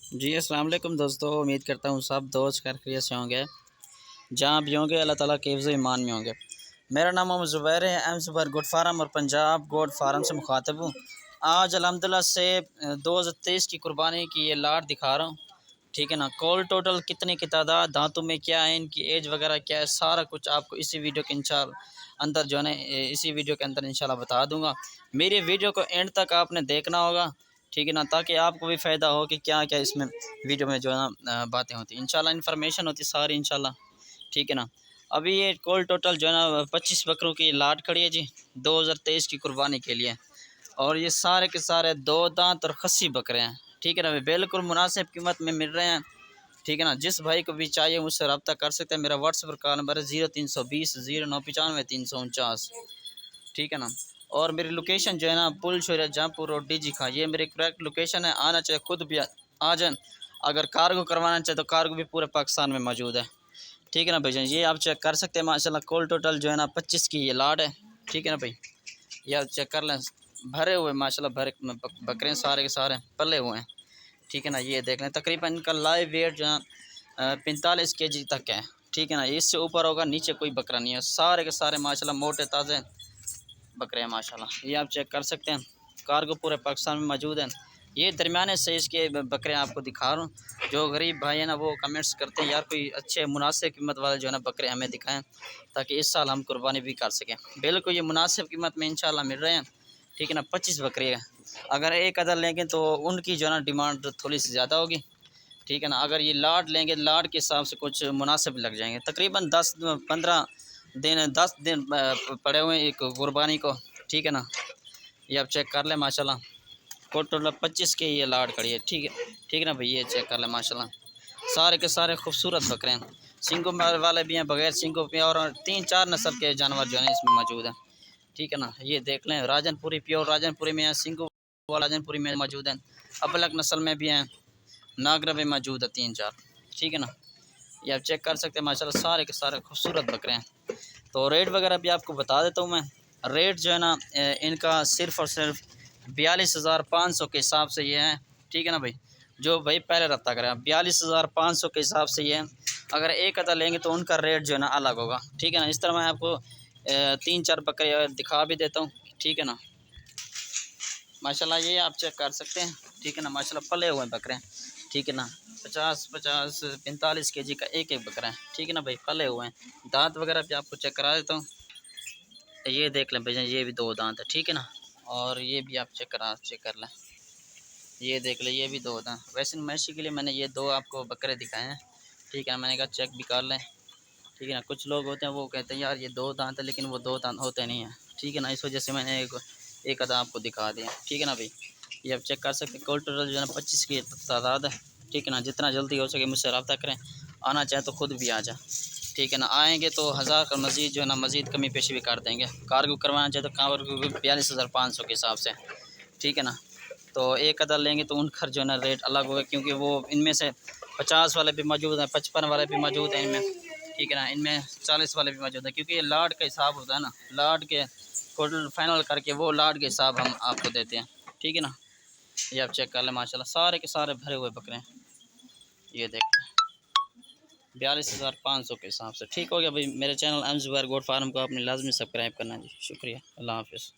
जी अस्सलाम वालेकुम दोस्तों, उम्मीद करता हूँ सब दोस्त खैरियत से होंगे। जहाँ भी होंगे अल्लाह ताला के हिफ्ज़ ईमान में होंगे। मेरा नाम मोहम्मद ज़ुबैर है, एम ज़ुबैर गोट फार्म और पंजाब गोट फार्म से मुखातिब हूँ। आज अल्हम्दुलिल्लाह से 2023 की कुर्बानी की ये लाट दिखा रहा हूँ। ठीक है ना। कॉल टोटल कितने की तादाद, दांतों में क्या है, इनकी एज वगैरह क्या है, सारा कुछ आपको इसी वीडियो के अंदर जो है ना, इसी वीडियो के अंदर इंशाल्लाह बता दूंगा। मेरी वीडियो को एंड तक आपने देखना होगा। ठीक है ना, ताकि आपको भी फ़ायदा हो कि क्या क्या इसमें वीडियो में जो है ना बातें होती हैं, इंशाल्लाह इन्फॉर्मेशन होती सारी इंशाल्लाह। ठीक है ना। अभी ये कॉल टोटल जो है ना 25 बकरों की लाट खड़ी है जी, 2023 की कुर्बानी के लिए। और ये सारे के सारे दो दांत और खस्सी बकरे हैं। ठीक है ना, बिल्कुल मुनासिब कीमत में मिल रहे हैं। ठीक है ना। जिस भाई को भी चाहिए मुझसे रब्ता कर सकते हैं। मेरा व्हाट्सएप का नंबर है 0320 0995 349। ठीक है ना। और मेरी लोकेशन जो है ना पुल शोरा जहाँपुर रोड डी जी खां, ये मेरी करेक्ट लोकेशन है। आना चाहे खुद भी आ जाए, अगर कार्गो करवाना चाहे तो कार्गो भी पूरे पाकिस्तान में मौजूद है। ठीक है ना भाईजान, ये आप चेक कर सकते हैं। माशाल्लाह कॉल टोटल जो है ना 25 की ये लाट है। ठीक है ना भाई, ये आप चेक कर लें। भरे हुए माशाल्लाह भरे बकरे सारे के सारे पले हुए हैं। ठीक है ना, ये देख लें। तकरीबन इनका लाइव वेट जो है 45 kg तक है। ठीक है ना, इससे ऊपर होगा, नीचे कोई बकरा नहीं है। सारे के सारे माशाल्लाह मोटे ताज़े बकरे हैं माशाल्लाह, ये आप चेक कर सकते हैं। कार्गो पूरे पाकिस्तान में मौजूद है। ये दरमियाने साइज़ के बकरे आपको दिखा रहा हूँ। जो गरीब भाई है ना वो कमेंट्स करते हैं यार कोई अच्छे मुनासिब कीमत वाले जो है ना बकरे हमें दिखाएं, ताकि इस साल हम कुर्बानी भी कर सकें। बिल्कुल ये मुनासिब कीमत में इंशाल्लाह मिल रहे हैं। ठीक है ना। 25 बकरे हैं। अगर एक अदर लेंगे तो उनकी जो है ना डिमांड थोड़ी सी ज़्यादा होगी। ठीक है ना। अगर ये लाट लेंगे, लाट के हिसाब से कुछ मुनासिब लग जाएंगे। तकरीबन 10 दिन पड़े हुए हैं एक कुर्बानी को। ठीक है ना, ये आप चेक कर लें माशाल्लाह। टोटल 25 के ये लाट खड़ी है। ठीक है। ठीक है ना भाई, ये चेक कर लें माशाल्लाह। सारे के सारे खूबसूरत बकरे हैं। सिंगों वाले भी हैं, बगैर सिंगों पे, और 3-4 नस्ल के जानवर जो है इसमें मौजूद हैं। ठीक है ना, ये देख लें। राजनपुरी प्योर राजनपुरी में है, सिंगों वाला राजनपुरी में मौजूद हैं। अबलग नस्ल में भी हैं, नागरा में मौजूद है 3-4। ठीक है ना, ये आप चेक कर सकते हैं माशाल्लाह। सारे के सारे खूबसूरत बकरे हैं। तो रेट वगैरह भी आपको बता देता हूँ मैं। रेट जो है ना इनका सिर्फ़ और सिर्फ 42,500 के हिसाब से ये है। ठीक है ना भाई, जो भाई पहले रब्ता करें 42,500 के हिसाब से ये है। अगर एक अदा लेंगे तो उनका रेट जो है ना अलग होगा। ठीक है ना। इस तरह मैं आपको 3-4 बकरे दिखा भी देता हूँ। ठीक है ना, माशाल्लाह ये आप चेक कर सकते हैं। ठीक है ना, माशाल्लाह पले हुए बकरे हैं। ठीक है ना, 50-50 45 kg का एक एक बकरा है। ठीक है ना भाई, पले हुए हैं। दांत वगैरह भी आपको चेक करा देता हूँ। ये देख लें भैया, ये भी दो दांत है। ठीक है ना, और ये भी आप चेक कर लें। ये देख लें, ये भी दो दांत। वैसे मैशी के लिए मैंने ये दो आपको बकरे दिखाए हैं। ठीक है ना, मैंने कहा चेक भी कर लें। ठीक है ना, कुछ लोग होते हैं वो कहते हैं यार ये दो दांत है, लेकिन वो दो दांत होते नहीं हैं। ठीक है ना, इस वजह से मैंने एक आधा आपको दिखा दिया। ठीक है ना भाई, ये आप चेक कर सकते हैं। कॉल टोटल जो है ना 25 की तादाद है। ठीक है ना, जितना जल्दी हो सके मुझसे रब्ता करें। आना चाहे तो खुद भी आ जाए। ठीक है ना, आएँगे तो 1000 का मज़ीद जो है ना मज़ीद कमी पेशी भी कर देंगे। कार्गो करवाना चाहे तो कार्गो भी 42,500 के हिसाब से। ठीक है ना, तो एक अदर लेंगे तो उनका जो है ना रेट अलग होगा, क्योंकि वो इनमें से 50 वाले भी मौजूद हैं, 55 वाले भी मौजूद हैं इनमें। ठीक है ना, इनमें 40 वाले भी मौजूद हैं, क्योंकि ये लाट का हिसाब होता है ना। लाट के टोटल फाइनल करके वो लाट के हिसाब हम आपको देते हैं। ठीक है ना, ये आप चेक कर लें माशाल्लाह। सारे के सारे भरे हुए बकरे हैं। ये देख 42,500 के हिसाब से। ठीक हो गया भाई। मेरे channel M Zubair goat farm को आपने लाजमी सब्सक्राइब करना जी। शुक्रिया, अल्लाह हाफ़िज़।